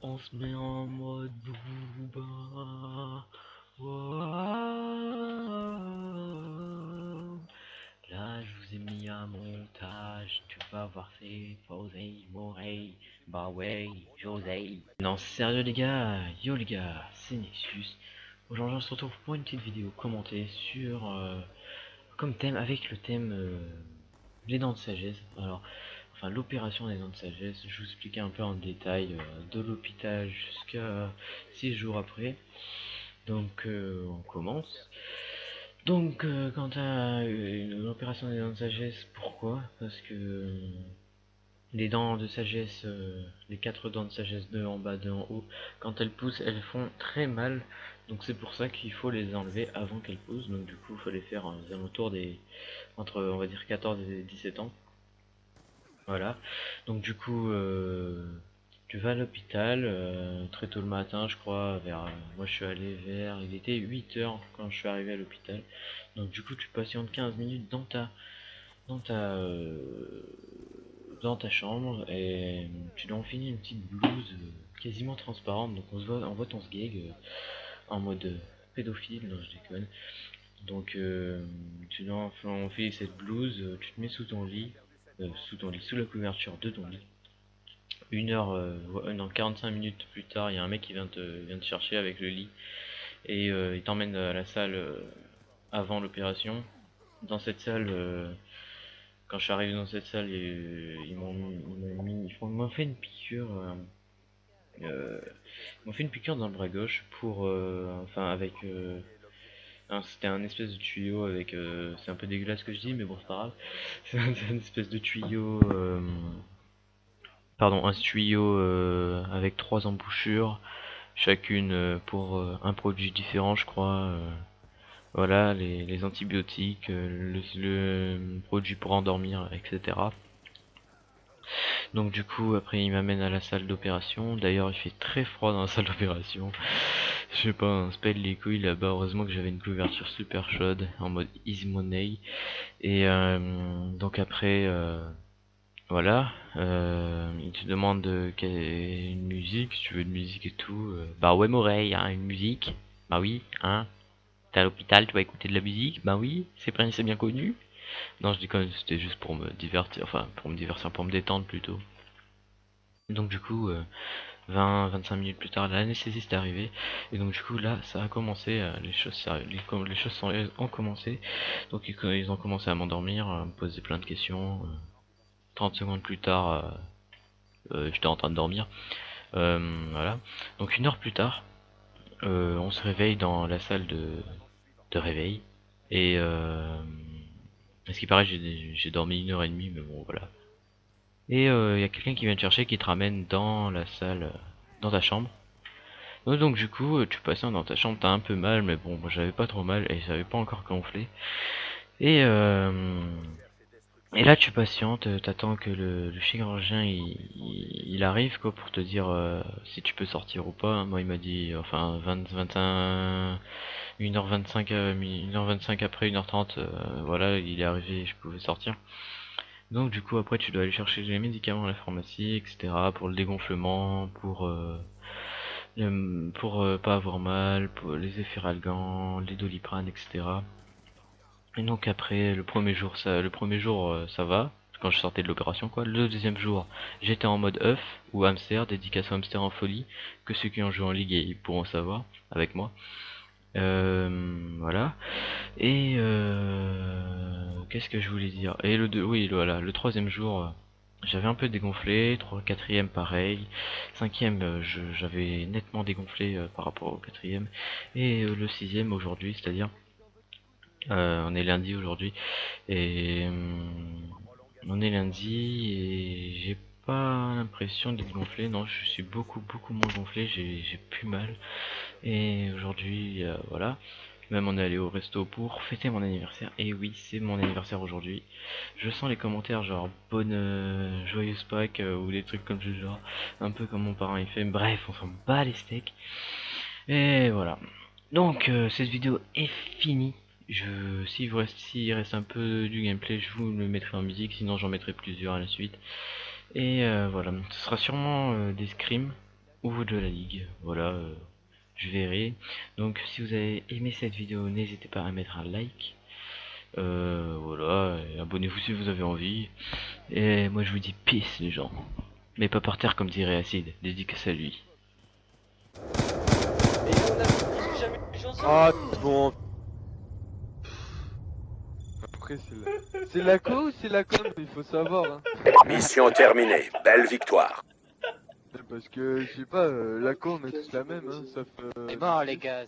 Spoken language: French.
On se met en mode booba. Wow. Là, je vous ai mis un montage. Tu vas voir, c'est José Morey. Bah ouais, José. Non, sérieux les gars. Yo les gars, c'est Nexus. Aujourd'hui, on se retrouve pour une petite vidéo commentée sur comme thème avec le thème les dents de sagesse. Alors, enfin l'opération des dents de sagesse, je vous expliquais un peu en détail de l'hôpital jusqu'à 6 jours après. Donc on commence. Donc quand à une opération des dents de sagesse, pourquoi? Parce que les dents de sagesse, les quatre dents de sagesse, deux en bas, deux en haut, quand elles poussent, elles font très mal. Donc c'est pour ça qu'il faut les enlever avant qu'elles poussent. Donc du coup, il faut les faire aux alentours des entre on va dire 14 et 17 ans. Voilà. Donc du coup, tu vas à l'hôpital très tôt le matin, je crois, vers moi je suis allé vers il était 8 heures quand je suis arrivé à l'hôpital. Donc du coup, tu patientes 15 minutes dans ta dans ta chambre et tu dois enfiler une petite blouse quasiment transparente. Donc on voit ton sgeg en mode pédophile, non je déconne. Donc tu dois enfiler cette blouse, tu te mets sous la couverture de ton lit. Une heure, non, 45 minutes plus tard, il y a un mec qui vient te chercher avec le lit et il t'emmène à la salle avant l'opération. Dans cette salle, quand je suis arrivé dans cette salle, ils m'ont fait une piqûre. Euh, ils m'ont fait une piqûre dans le bras gauche pour, enfin avec, c'était un espèce de tuyau avec, c'est un peu dégueulasse ce que je dis, mais bon c'est pas grave. C'est une espèce de tuyau, pardon, un tuyau avec trois embouchures, chacune pour un produit différent, je crois. Voilà, les antibiotiques, le produit pour endormir, etc. Donc du coup, après, il m'amène à la salle d'opération. D'ailleurs, il fait très froid dans la salle d'opération. Je sais pas, on se pèle les couilles là-bas. Heureusement que j'avais une couverture super chaude en mode Easy Money. Et donc après, voilà, il te demande une musique, si tu veux une musique et tout. Bah ouais, Moreille, hein, une musique. Bah oui, hein. T'es à l'hôpital, tu vas écouter de la musique. Bah oui, c'est bien connu. Non, je déconne, c'était juste pour me divertir, enfin pour me détendre plutôt. Donc du coup, 20-25 minutes plus tard, l'anesthésiste est arrivé. Et donc du coup là, ça a commencé, les choses ont commencé. Donc ils ont commencé à m'endormir, à me poser plein de questions. 30 secondes plus tard, j'étais en train de dormir. Voilà. Donc une heure plus tard, on se réveille dans la salle de réveil. Et à ce qui paraît, j'ai dormi une heure et demie, mais bon voilà. Et il y a quelqu'un qui vient te chercher, qui te ramène dans la salle, dans ta chambre. Donc du coup, tu patientes dans ta chambre, t'as un peu mal, mais bon, moi j'avais pas trop mal et j'avais pas encore gonflé. Et et là tu patientes, t'attends que le chirurgien il arrive quoi pour te dire si tu peux sortir ou pas. Moi il m'a dit enfin 21 1h25 1h25 après 1h30 voilà, il est arrivé, je pouvais sortir. Donc du coup après tu dois aller chercher les médicaments à la pharmacie, etc. pour le dégonflement, pour pas avoir mal, pour les efferalgan, les doliprane, etc. Et donc après le premier jour ça va, quand je sortais de l'opération quoi. Le deuxième jour, j'étais en mode œuf ou hamster, dédicace au hamster en folie, que ceux qui ont joué en ligue ils pourront savoir avec moi. Voilà. Et qu'est-ce que je voulais dire? Et oui, voilà, le troisième jour, j'avais un peu dégonflé, quatrième pareil, cinquième j'avais nettement dégonflé par rapport au quatrième, et le sixième aujourd'hui, c'est-à-dire on est lundi aujourd'hui, et on est lundi et j'ai pas l'impression d'être gonflé, non, je suis beaucoup moins gonflé, j'ai plus mal, et aujourd'hui voilà. Même on est allé au resto pour fêter mon anniversaire. Et oui, c'est mon anniversaire aujourd'hui. Je sens les commentaires genre bonne joyeuse Pâques ou des trucs comme ce genre. Un peu comme mon parent il fait. Bref, on s'en bat les steaks. Et voilà. Donc cette vidéo est finie. S'il reste un peu du gameplay, je vous le mettrai en musique. Sinon j'en mettrai plusieurs à la suite. Et voilà. Ce sera sûrement des scrims. ou de la ligue. Voilà, je verrai. Donc si vous avez aimé cette vidéo, n'hésitez pas à mettre un like. Voilà, et abonnez-vous si vous avez envie. Et moi je vous dis peace les gens. Mais pas par terre comme dirait Acide, dédicace à lui. Et on a jamais eu chance. Ah, bon. Après, c'est la co ou c'est la com, il faut savoir. Hein. Mission terminée. Belle victoire. Parce que, je sais pas, la co, on est tous la même, hein, sauf... C'est bon les gars.